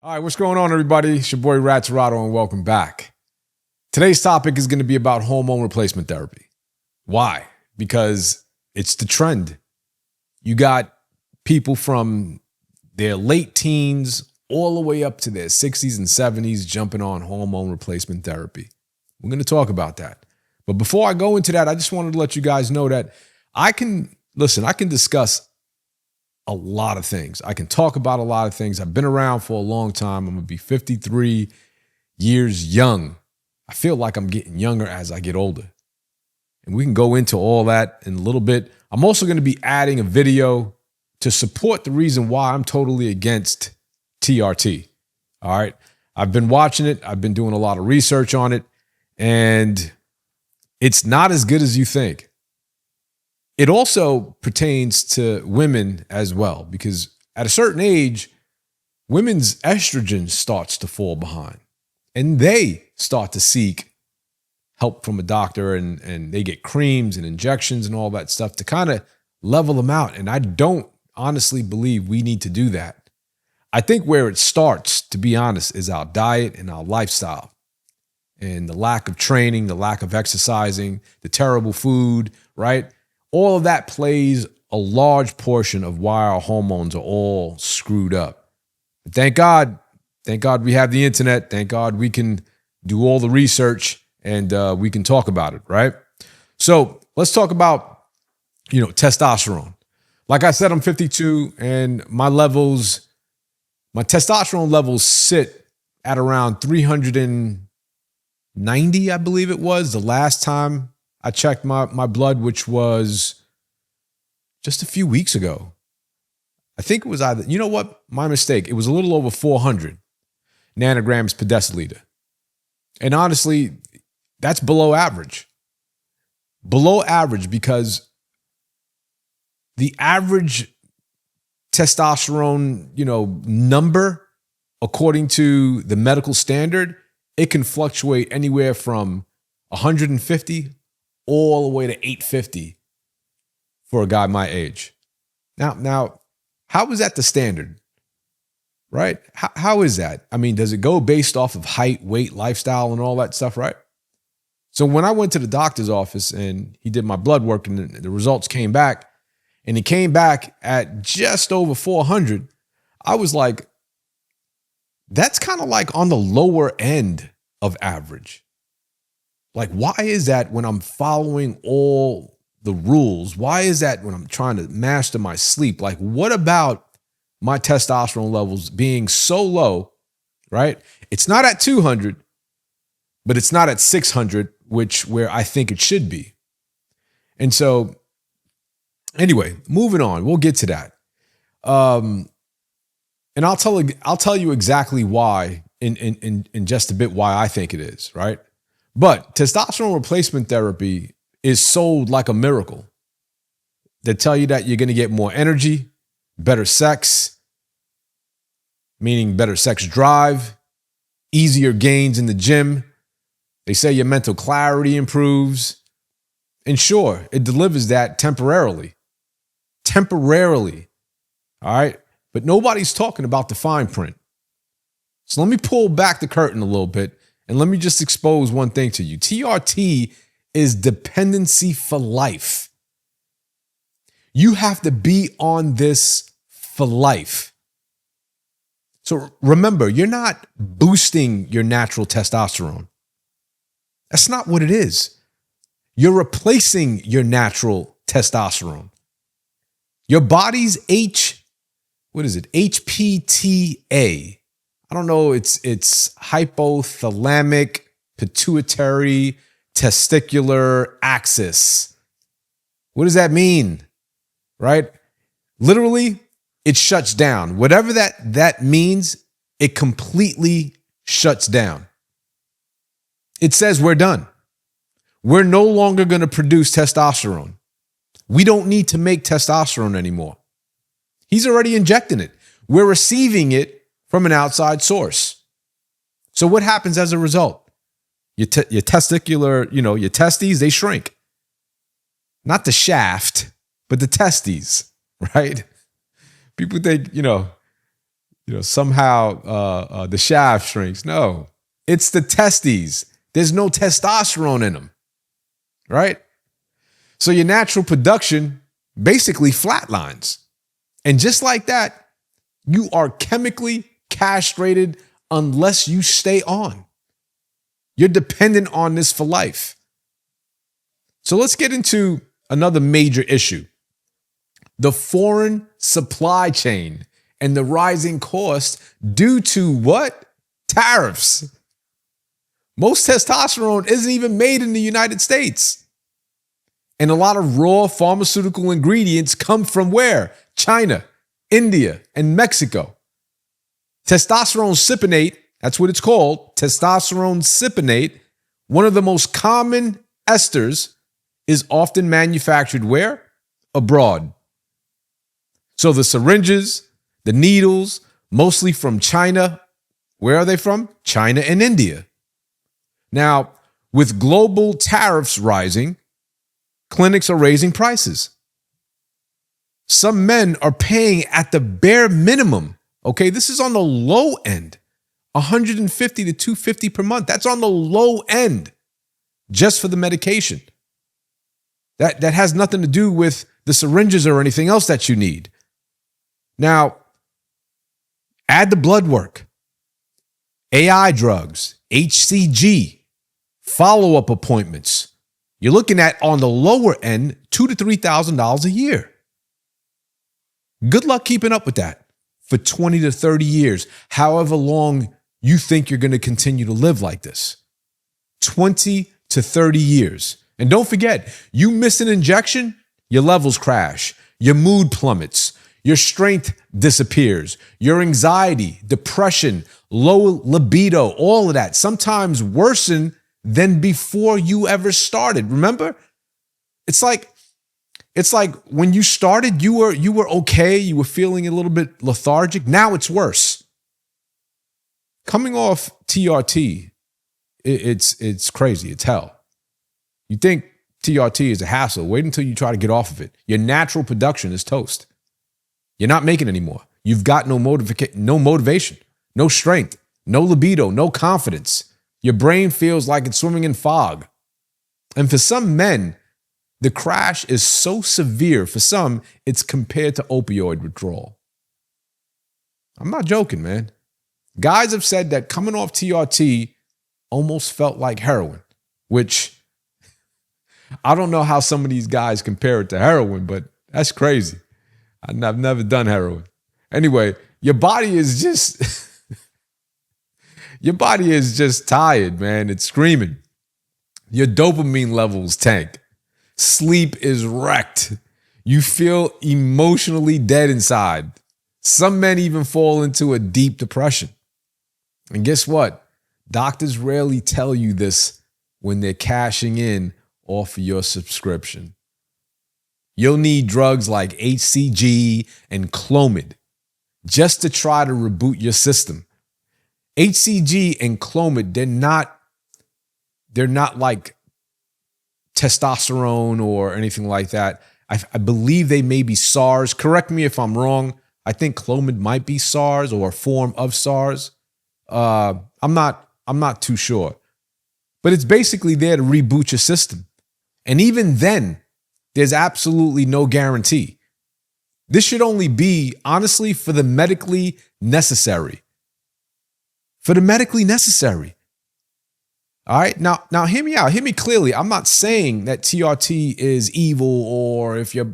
All right, what's going on, everybody? It's your boy Tirado, and welcome back. Today's topic is going to be about hormone replacement therapy. Why? Because it's the trend. You got people from their late teens all the way up to their 60s and 70s jumping on hormone replacement therapy. We're going to talk about that. But before I go into that, I just wanted to let you guys know that I can discuss a lot of things. I can talk about a lot of things. I've been around for a long time. I'm going to be 53 years young. I feel like I'm getting younger as I get older. And we can go into all that in a little bit. I'm also going to be adding a video to support the reason why I'm totally against TRT. All right. I've been watching it. I've been doing a lot of research on it. And it's not as good as you think. It also pertains to women as well, because at a certain age, women's estrogen starts to fall behind and they start to seek help from a doctor and they get creams and injections and all that stuff to kind of level them out. And I don't honestly believe we need to do that. I think where it starts, to be honest, is our diet and our lifestyle and the lack of training, the lack of exercising, the terrible food, right? All of that plays a large portion of why our hormones are all screwed up. But thank God we have the internet. Thank God we can do all the research and we can talk about it, right? So let's talk about, testosterone. Like I said, I'm 52 and my testosterone levels sit at around 390, I believe it was the last time I checked my blood, which was just a few weeks ago. I think it was either, you know what? My mistake. It was a little over 400 nanograms per deciliter. And honestly, that's below average. Below average because the average testosterone, number, according to the medical standard, it can fluctuate anywhere from 150 all the way to 850 for a guy my age. Now, how is that the standard? Right? How is that? I mean, does it go based off of height, weight, lifestyle, and all that stuff, right? So when I went to the doctor's office and he did my blood work and the results came back, and it came back at just over 400, I was like, that's kind of like on the lower end of average. Like, why is that when I'm following all the rules? Why is that when I'm trying to master my sleep? Like, what about my testosterone levels being so low, right? It's not at 200, but it's not at 600, where I think it should be. And so, anyway, moving on, we'll get to that. And I'll tell you exactly why in just a bit why I think it is, right? But testosterone replacement therapy is sold like a miracle. They tell you that you're going to get more energy, better sex, meaning better sex drive, easier gains in the gym. They say your mental clarity improves. And sure, it delivers that temporarily. Temporarily. All right. But nobody's talking about the fine print. So let me pull back the curtain a little bit. And let me just expose one thing to you. TRT is dependency for life. You have to be on this for life. So remember, you're not boosting your natural testosterone. That's not what it is. You're replacing your natural testosterone. Your body's HPTA. I don't know, it's hypothalamic pituitary testicular axis. What does that mean? Right? Literally, it shuts down. Whatever that means, it completely shuts down. It says we're done. We're no longer going to produce testosterone. We don't need to make testosterone anymore. He's already injecting it. We're receiving it from an outside source. So what happens as a result? Your testicular, your testes, they shrink. Not the shaft, but the testes, right? People think, somehow the shaft shrinks. No, it's the testes. There's no testosterone in them, right? So your natural production basically flatlines. And just like that, you are chemically castrated unless you stay on. You're dependent on this for life. So let's get into another major issue. The foreign supply chain and the rising cost due to what? Tariffs. Most testosterone isn't even made in the United States. And a lot of raw pharmaceutical ingredients come from where? China, India, and Mexico. Testosterone cypionate, that's what it's called, testosterone cypionate, one of the most common esters, is often manufactured where? Abroad. So the syringes, the needles, mostly from China. Where are they from? China and India. Now, with global tariffs rising, clinics are raising prices. Some men are paying at the bare minimum. Okay, this is on the low end, $150 to $250 per month. That's on the low end, just for the medication. That has nothing to do with the syringes or anything else that you need. Now, add the blood work, AI drugs, HCG, follow-up appointments. You're looking at, on the lower end, $2,000 to $3,000 a year. Good luck keeping up with that for 20 to 30 years, however long you think you're going to continue to live like this. 20 to 30 years. And don't forget, you miss an injection, your levels crash, your mood plummets, your strength disappears, your anxiety, depression, low libido, all of that, sometimes worsen than before you ever started. Remember? It's like when you started, you were okay, you were feeling a little bit lethargic. Now it's worse. Coming off TRT, it's crazy. It's hell. You think TRT is a hassle. Wait until you try to get off of it. Your natural production is toast. You're not making anymore. You've got no motivation, no strength, no libido, no confidence. Your brain feels like it's swimming in fog. And for some men, the crash is so severe. For some, it's compared to opioid withdrawal. I'm not joking, man. Guys have said that coming off TRT almost felt like heroin, which I don't know how some of these guys compare it to heroin, but that's crazy. I've never done heroin. Anyway, your body is just tired, man. It's screaming. Your dopamine levels tank. Sleep is wrecked. You feel emotionally dead inside. Some men even fall into a deep depression. And guess what? Doctors rarely tell you this when they're cashing in off of your subscription. You'll need drugs like HCG and Clomid just to try to reboot your system. HCG and Clomid, they're not like testosterone or anything like that. I believe they may be SARS. Correct me if I'm wrong. I think Clomid might be SARS or a form of SARS. I'm not too sure. But it's basically there to reboot your system. And even then, there's absolutely no guarantee. This should only be, honestly, for the medically necessary. For the medically necessary. All right, now hear me out. Hear me clearly. I'm not saying that TRT is evil, or if your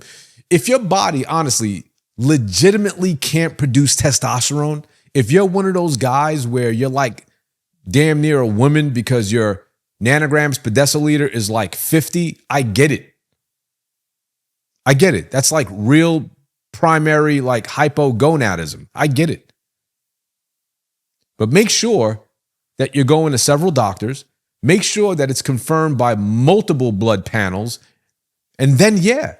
body, honestly, legitimately can't produce testosterone. If you're one of those guys where you're like damn near a woman because your nanograms per deciliter is like 50, I get it. That's like real primary, like hypogonadism. I get it. But make sure that you're going to several doctors. Make sure that it's confirmed by multiple blood panels. And then, yeah,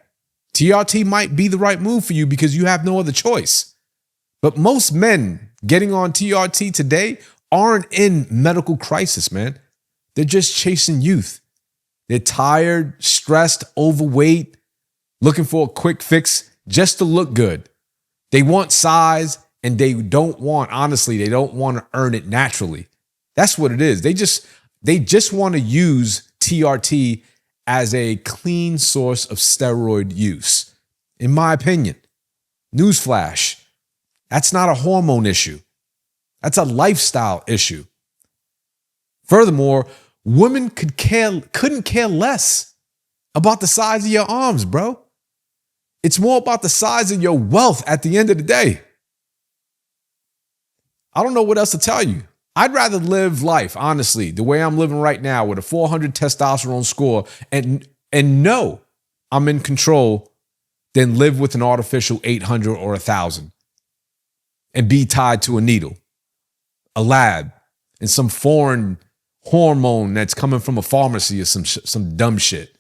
TRT might be the right move for you because you have no other choice. But most men getting on TRT today aren't in medical crisis, man. They're just chasing youth. They're tired, stressed, overweight, looking for a quick fix just to look good. They want size. and they don't want to earn it naturally. That's what it is. They just want to use TRT as a clean source of steroid use. In my opinion, newsflash, that's not a hormone issue. That's a lifestyle issue. Furthermore, women couldn't care less about the size of your arms, bro. It's more about the size of your wealth at the end of the day. I don't know what else to tell you. I'd rather live life, honestly, the way I'm living right now with a 400 testosterone score and know I'm in control than live with an artificial 800 or 1,000 and be tied to a needle, a lab, and some foreign hormone that's coming from a pharmacy or some dumb shit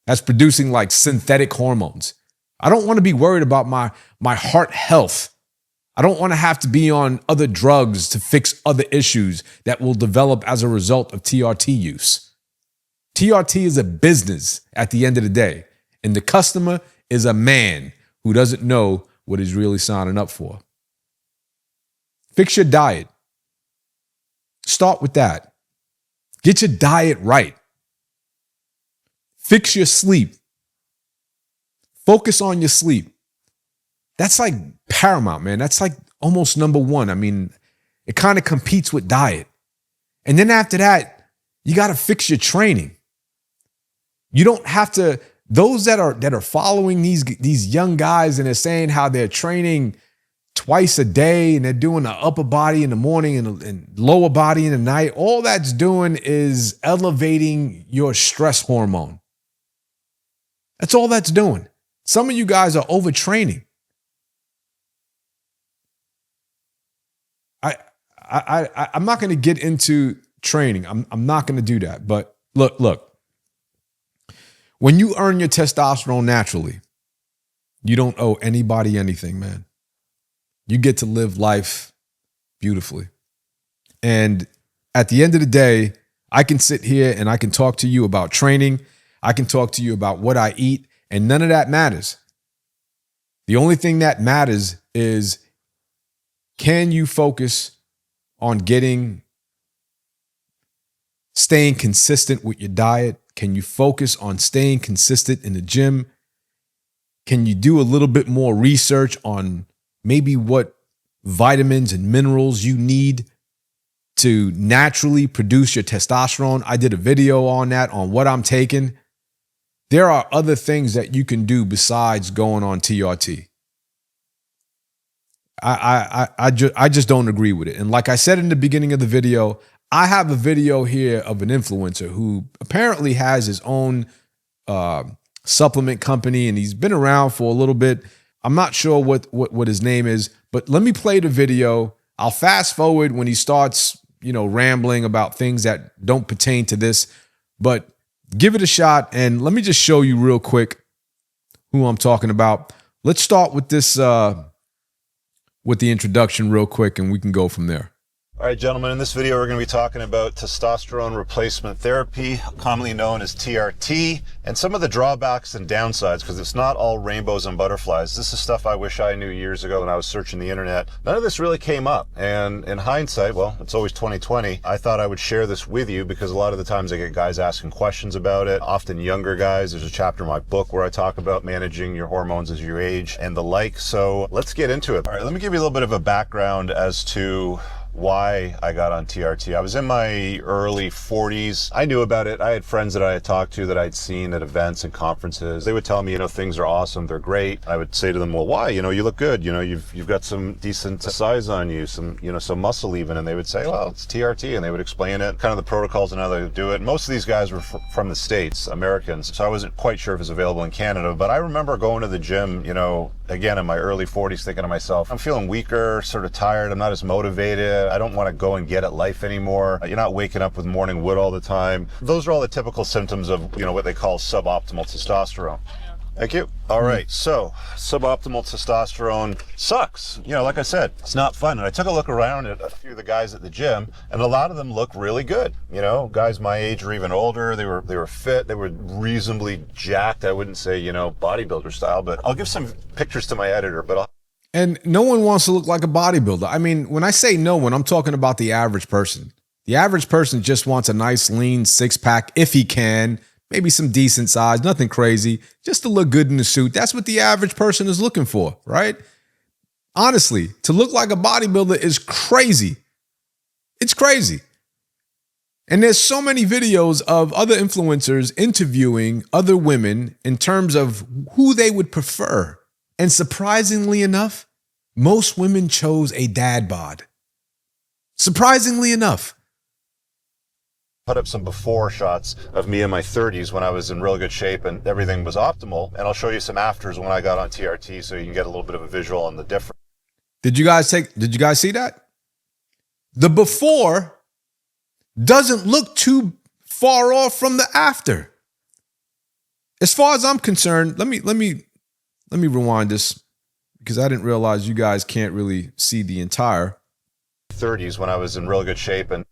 that's producing like synthetic hormones. I don't want to be worried about my heart health. I don't want to have to be on other drugs to fix other issues that will develop as a result of TRT use. TRT is a business at the end of the day, and the customer is a man who doesn't know what he's really signing up for. Fix your diet. Start with that. Get your diet right. Fix your sleep. Focus on your sleep. That's like paramount, man. That's like almost number one. I mean, it kind of competes with diet. And then after that, you got to fix your training. You don't have to, those that are following these young guys and they're saying how they're training twice a day and they're doing the upper body in the morning and lower body in the night, all that's doing is elevating your stress hormone. That's all that's doing. Some of you guys are overtraining. I'm not going to get into training. I'm not going to do that. But look. When you earn your testosterone naturally, you don't owe anybody anything, man. You get to live life beautifully. And at the end of the day, I can sit here and I can talk to you about training. I can talk to you about what I eat, and none of that matters. The only thing that matters is, can you focus on staying consistent with your diet? Can you focus on staying consistent in the gym? Can you do a little bit more research on maybe what vitamins and minerals you need to naturally produce your testosterone? I did a video on that, on what I'm taking. There are other things that you can do besides going on TRT. I just don't agree with it. And like I said in the beginning of the video, I have a video here of an influencer who apparently has his own supplement company, and he's been around for a little bit. I'm not sure what his name is, but let me play the video. I'll fast forward when he starts, rambling about things that don't pertain to this, but give it a shot. And let me just show you real quick who I'm talking about. Let's start with this, with the introduction real quick, and we can go from there. All right, gentlemen, in this video, we're going to be talking about testosterone replacement therapy, commonly known as TRT, and some of the drawbacks and downsides, because it's not all rainbows and butterflies. This is stuff I wish I knew years ago when I was searching the internet. None of this really came up. And in hindsight, well, it's always 2020. I thought I would share this with you because a lot of the times I get guys asking questions about it, often younger guys. There's a chapter in my book where I talk about managing your hormones as you age and the like. So let's get into it. All right, let me give you a little bit of a background as to why I got on TRT. I was in my early 40s. I knew about it. I had friends that I had talked to that I'd seen at events and conferences. They would tell me, things are awesome, they're great. I would say to them, well, why? You look good. You've got some decent size on you, some muscle even. And they would say, well, it's TRT. And they would explain it, kind of the protocols and how they would do it. And most of these guys were from the States, Americans. So I wasn't quite sure if it was available in Canada. But I remember going to the gym, again, in my early 40s, thinking to myself, I'm feeling weaker, sort of tired. I'm not as motivated. I don't want to go and get at life anymore. You're not waking up with morning wood all the time. Those are all the typical symptoms of, what they call suboptimal testosterone. Thank you. All right. So suboptimal testosterone sucks. Like I said, it's not fun. And I took a look around at a few of the guys at the gym, and a lot of them look really good. Guys my age or even older, they were fit. They were reasonably jacked. I wouldn't say, bodybuilder style, but I'll give some pictures to my editor, but And no one wants to look like a bodybuilder. I mean, when I say no one, I'm talking about the average person. The average person just wants a nice, lean six-pack if he can, maybe some decent size, nothing crazy, just to look good in the suit. That's what the average person is looking for, right? Honestly, to look like a bodybuilder is crazy. It's crazy. And there's so many videos of other influencers interviewing other women in terms of who they would prefer. And surprisingly enough, most women chose a dad bod. Surprisingly enough. Put up some before shots of me in my 30s when I was in real good shape and everything was optimal. And I'll show you some afters when I got on TRT so you can get a little bit of a visual on the difference. Did you guys see that? The before doesn't look too far off from the after. As far as I'm concerned, let me rewind this because I didn't realize you guys can't really see the entire 30s when I was in real good shape. And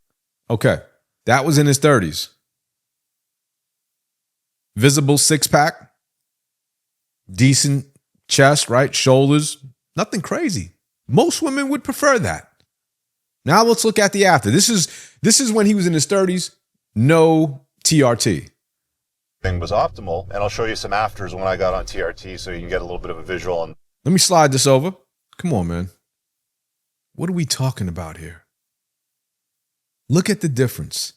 okay, that was in his 30s. Visible six-pack, decent chest, right? Shoulders, nothing crazy. Most women would prefer that. Now let's look at the after. This is when he was in his 30s, no TRT. Thing was optimal, and I'll show you some afters when I got on TRT so you can get a little bit of a visual on. Let me slide this over. Come on, man. What are we talking about here? Look at the difference.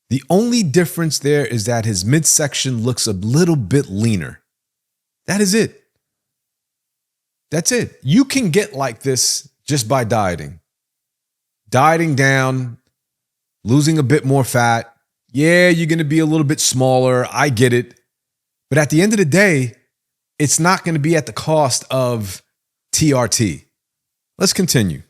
The only difference there is that his midsection looks a little bit leaner. That is it. That's it. You can get like this just by dieting. Dieting down, losing a bit more fat. Yeah, you're going to be a little bit smaller. I get it. But at the end of the day, it's not going to be at the cost of TRT. Let's continue.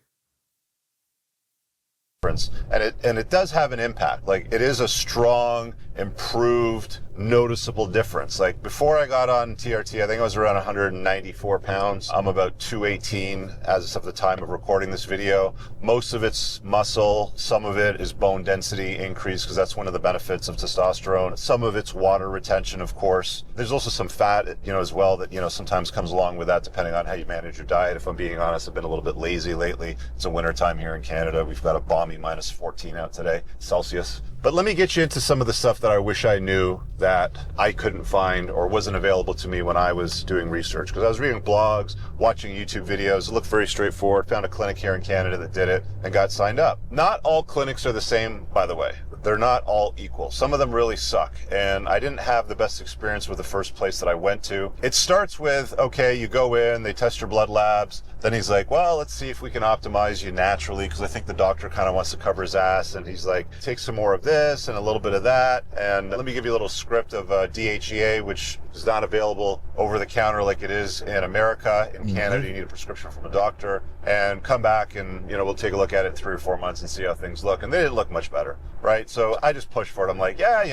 And it does have an impact. Like, it is a strong, improved, noticeable difference. Like, before I got on TRT, I think I was around 194 pounds. I'm about 218 as of the time of recording this video. Most of it's muscle. Some of it is bone density increase because that's one of the benefits of testosterone. Some of it's water retention, of course. There's also some fat, as well that, sometimes comes along with that depending on how you manage your diet. If I'm being honest, I've been a little bit lazy lately. It's a winter time here in Canada. We've got a balmy minus 14 out today, Celsius. But let me get you into some of the stuff that I wish I knew that I couldn't find or wasn't available to me when I was doing research. Because I was reading blogs, watching YouTube videos. It looked very straightforward. Found a clinic here in Canada that did it and got signed up. Not all clinics are the same, by the way. They're not all equal. Some of them really suck. And I didn't have the best experience with the first place that I went to. It starts with, okay, you go in, they test your blood labs. Then he's like, well, let's see if we can optimize you naturally, because I think the doctor kind of wants to cover his ass. And he's like, take some more of this and a little bit of that. And let me give you a little script of DHEA, which is not available over the counter like it is in America. In Canada, you need a prescription from a doctor. And come back and, we'll take a look at it in 3 or 4 months and see how things look. And they didn't look much better, right? So I just pushed for it. I'm like, yeah,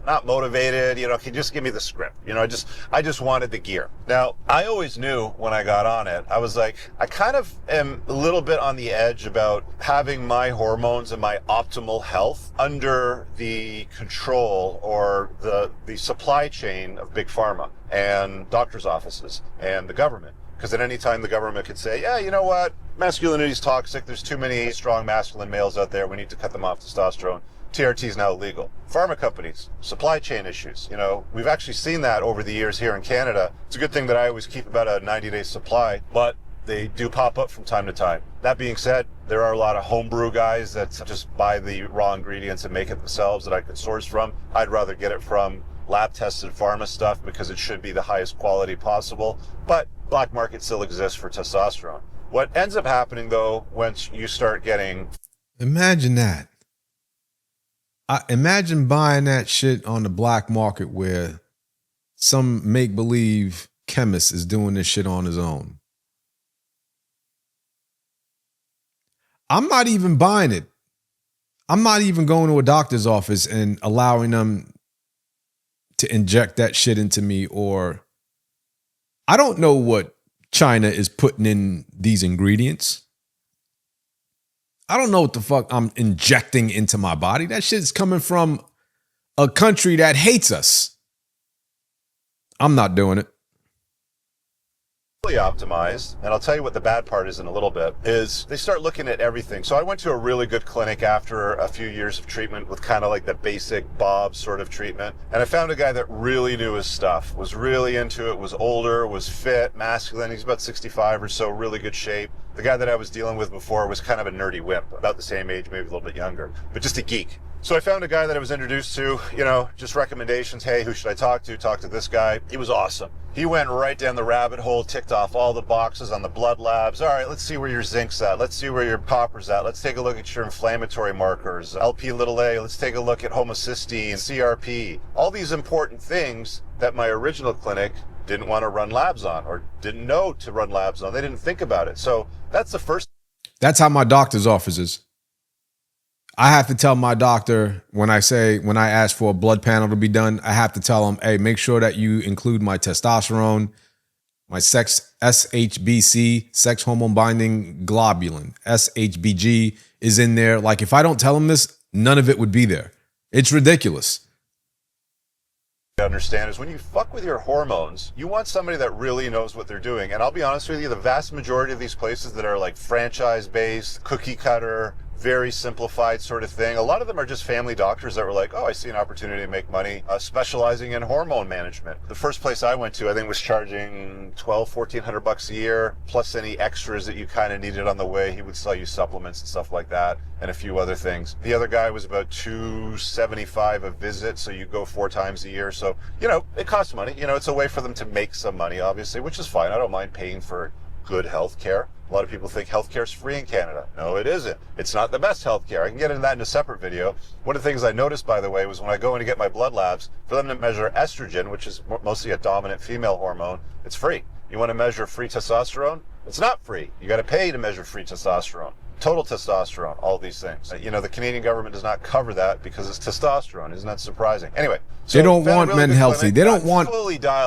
not motivated, can you just give me the script? I just wanted the gear. Now, I always knew when I got on it, I was like, I kind of am a little bit on the edge about having my hormones and my optimal health under the control or the supply chain of big pharma and doctors' offices and the government. Because at any time the government could say, yeah, you know what? Masculinity is toxic. There's too many strong masculine males out there. We need to cut them off testosterone. TRT is now illegal. Pharma companies, supply chain issues. We've actually seen that over the years here in Canada. It's a good thing that I always keep about a 90-day supply, but they do pop up from time to time. That being said, there are a lot of homebrew guys that just buy the raw ingredients and make it themselves that I could source from. I'd rather get it from lab-tested pharma stuff because it should be the highest quality possible. But black market still exists for testosterone. What ends up happening, though, once you start getting... Imagine that. Imagine buying that shit on the black market where some make-believe chemist is doing this shit on his own. I'm not even buying it. I'm not even going to a doctor's office and allowing them to inject that shit into me, or I don't know what China is putting in these ingredients. I don't know what the fuck I'm injecting into my body. That shit's coming from a country that hates us. I'm not doing it. optimized, and I'll tell you what the bad part is in a little bit, is they start looking at everything. So I went to a really good clinic after a few years of treatment with kind of like the basic Bob sort of treatment. And I found a guy that really knew his stuff, was really into it, was older, was fit, masculine. He's about 65 or so, really good shape. The guy that I was dealing with before was kind of a nerdy wimp, about the same age, maybe a little bit younger, but just a geek. So I found a guy that I was introduced to, just recommendations. Hey, who should I talk to? Talk to this guy. He was awesome. He went right down the rabbit hole, ticked off all the boxes on the blood labs. All right, let's see where your zinc's at. Let's see where your copper's at. Let's take a look at your inflammatory markers, LP little a. Let's take a look at homocysteine, CRP. All these important things that my original clinic didn't want to run labs on or didn't know to run labs on. They didn't think about it. So that's the first. That's how my doctor's office is. I have to tell my doctor when I ask for a blood panel to be done, I have to tell him, hey, make sure that you include my testosterone, my SHBC, sex hormone binding globulin, SHBG is in there. Like if I don't tell him this, none of it would be there. It's ridiculous. Understand is when you fuck with your hormones, you want somebody that really knows what they're doing. And I'll be honest with you, the vast majority of these places that are like franchise based, cookie cutter, very simplified sort of thing, a lot of them are just family doctors that were like, oh, I see an opportunity to make money specializing in hormone management. The first place I went to, I think, was charging $1,400 a year, plus any extras that you kind of needed on the way. He would sell you supplements and stuff like that, and a few other things. The other guy was about $275 a visit, so you go 4 times a year. So, it costs money. It's a way for them to make some money, obviously, which is fine. I don't mind paying for good health care. A lot of people think healthcare is free in Canada. No, it isn't. It's not the best healthcare. I can get into that in a separate video. One of the things I noticed, by the way, was when I go in to get my blood labs, for them to measure estrogen, which is mostly a dominant female hormone, it's free. You want to measure free testosterone? It's not free. You got to pay to measure free testosterone. Total testosterone, all these things. The Canadian government does not cover that because it's testosterone. Isn't that surpurifying? Anyway. So they don't want men healthy. They don't want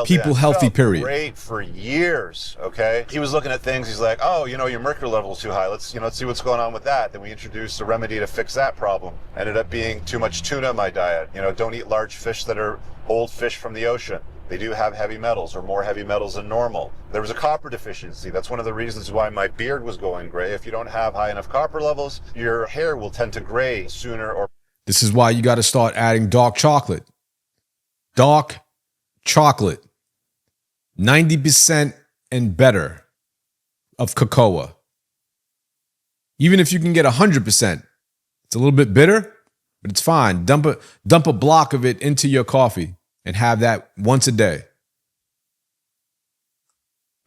people healthy, period. Great for years, okay? He was looking at things. He's like, oh, your mercury level is too high. Let's see what's going on with that. Then we introduced a remedy to fix that problem. Ended up being too much tuna in my diet. Don't eat large fish that are old fish from the ocean. They do have heavy metals or more heavy metals than normal. There was a copper deficiency. That's one of the reasons why my beard was going gray. If you don't have high enough copper levels, your hair will tend to gray sooner or. This is why you got to start adding dark chocolate. Dark chocolate. 90% and better of cocoa. Even if you can get 100%, it's a little bit bitter, but it's fine. Dump a block of it into your coffee. And have that once a day.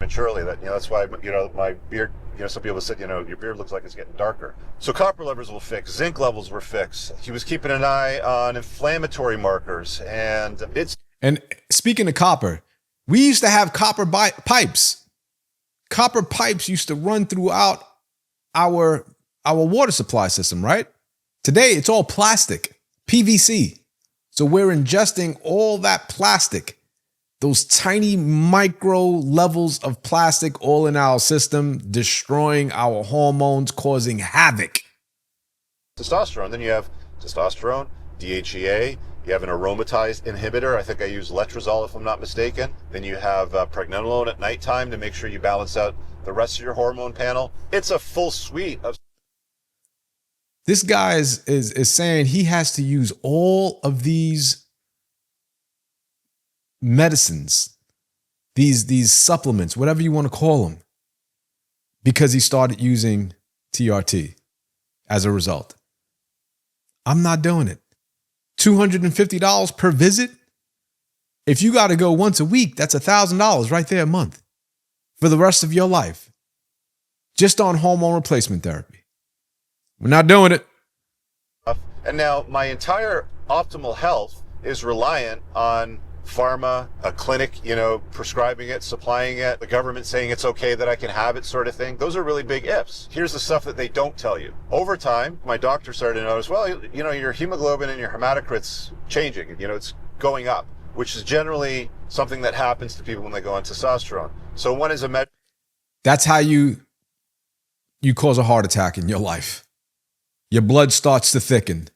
Maturely, that's why my beard. Some people said your beard looks like it's getting darker. So copper levels will fix, zinc levels were fixed. He was keeping an eye on inflammatory markers, and it's. And speaking of copper, we used to have copper pipes. Copper pipes used to run throughout our water supply system, right? Today it's all plastic, PVC. So we're ingesting all that plastic, those tiny micro levels of plastic all in our system, destroying our hormones, causing havoc. Testosterone. Then you have testosterone, DHEA. You have an aromatase inhibitor. I think I use letrozole if I'm not mistaken. Then you have pregnenolone at nighttime to make sure you balance out the rest of your hormone panel. It's a full suite of. This guy is saying he has to use all of these medicines, these supplements, whatever you want to call them, because he started using TRT as a result. I'm not doing it. $250 per visit. If you got to go once a week, that's $1,000 right there a month for the rest of your life, just on hormone replacement therapy. We're not doing it. And now my entire optimal health is reliant on pharma, a clinic, prescribing it, supplying it, the government saying it's okay that I can have it, sort of thing. Those are really big ifs. Here's the stuff that they don't tell you. Over time, my doctor started to notice, well, your hemoglobin and your hematocrit's changing. It's going up, which is generally something that happens to people when they go on testosterone. So one is a That's how you cause a heart attack in your life. Your blood starts to thicken.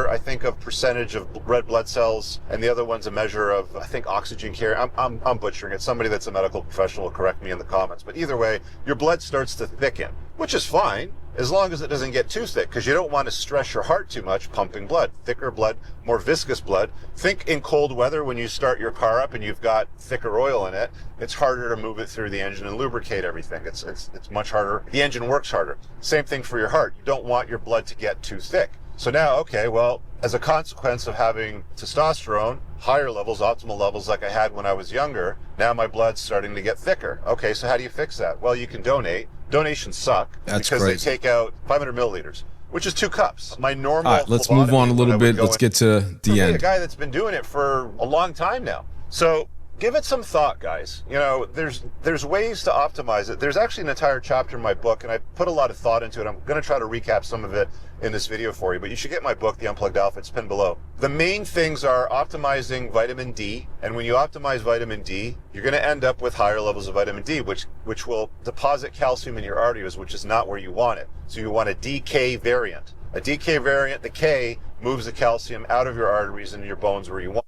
I think of percentage of red blood cells, and the other one's a measure of, I think, oxygen carrier. I'm butchering it. Somebody that's a medical professional will correct me in the comments. But either way, your blood starts to thicken, which is fine as long as it doesn't get too thick, because you don't want to stress your heart too much pumping blood. Thicker blood, more viscous blood. Think in cold weather when you start your car up and you've got thicker oil in it, it's harder to move it through the engine and lubricate everything. It's much harder. The engine works harder. Same thing for your heart. You don't want your blood to get too thick. So now, okay, well, as a consequence of having testosterone, higher levels, optimal levels like I had when I was younger, now my blood's starting to get thicker. Okay, so how do you fix that? Well, you can donate. Donations suck because they take out 500 milliliters, which is 2 cups. My normal. All right, let's move on a little bit. Let's get to the end. A guy that's been doing it for a long time now. So give it some thought, guys. You know, there's ways to optimize it. There's actually an entire chapter in my book, and I put a lot of thought into it. I'm going to try to recap some of it in this video for you, but you should get my book, The Unplugged Alpha. It's pinned below. The main things are optimizing vitamin D, and when you optimize vitamin D, you're going to end up with higher levels of vitamin D, which will deposit calcium in your arteries, which is not where you want it. So you want a DK variant. A DK variant, the K moves the calcium out of your arteries and your bones where you want.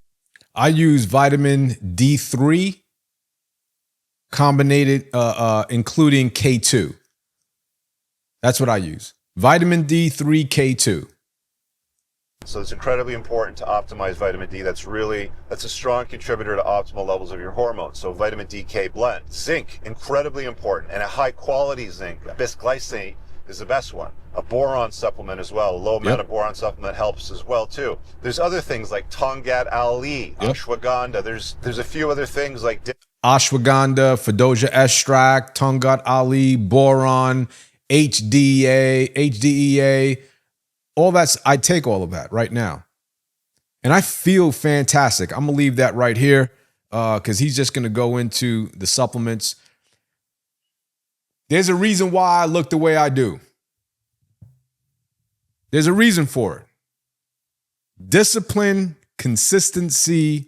I use vitamin D3 combined, including K2. That's what I use. Vitamin D3, K2. So it's incredibly important to optimize vitamin D. That's a strong contributor to optimal levels of your hormones. So vitamin DK blend. Zinc, incredibly important, and a high quality zinc. Bisglycinate is the best one. A boron supplement as well. A low amount of boron supplement helps as well too. There's other things like Tongat Ali, ashwagandha. There's a few other things like ashwagandha, Fedoja extract, Tongat Ali, boron, HDEA, all that's, I take all of that right now. And I feel fantastic. I'm going to leave that right here because he's just going to go into the supplements. There's a reason why I look the way I do. There's a reason for it. Discipline, consistency.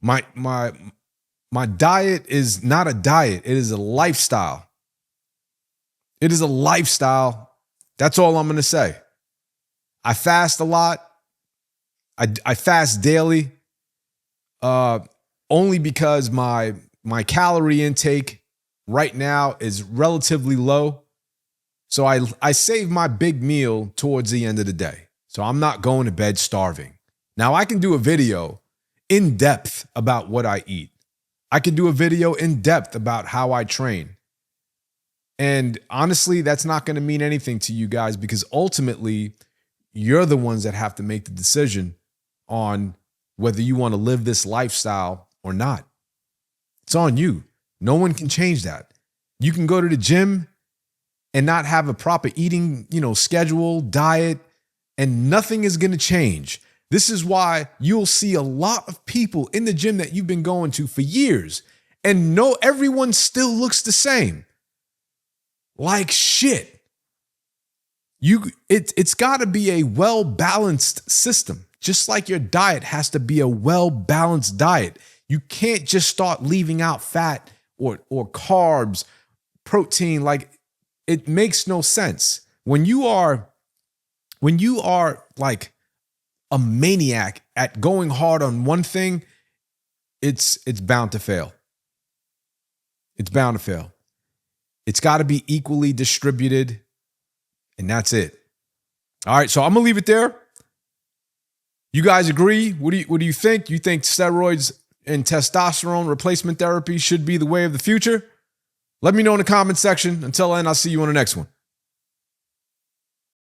My diet is not a diet. It is a lifestyle. It is a lifestyle. That's all I'm going to say. I fast a lot. I fast daily only because my calorie intake right now is relatively low. So I save my big meal towards the end of the day. So I'm not going to bed starving. Now I can do a video in depth about what I eat. I can do a video in depth about how I train. And honestly, that's not going to mean anything to you guys because ultimately you're the ones that have to make the decision on whether you want to live this lifestyle or not. It's on you. No one can change that. You can go to the gym and not have a proper eating, schedule, diet, and nothing is going to change. This is why you'll see a lot of people in the gym that you've been going to for years and everyone still looks the same. Like shit. It's got to be a well-balanced system, just like your diet has to be a well-balanced diet. You can't just start leaving out fat or carbs, protein. Like it makes no sense. When you are like a maniac at going hard on one thing, it's bound to fail. It's bound to fail. It's got to be equally distributed, and that's it. All right, so I'm going to leave it there. You guys agree? What do you think? You think steroids and testosterone replacement therapy should be the way of the future? Let me know in the comment section. Until then, I'll see you on the next one.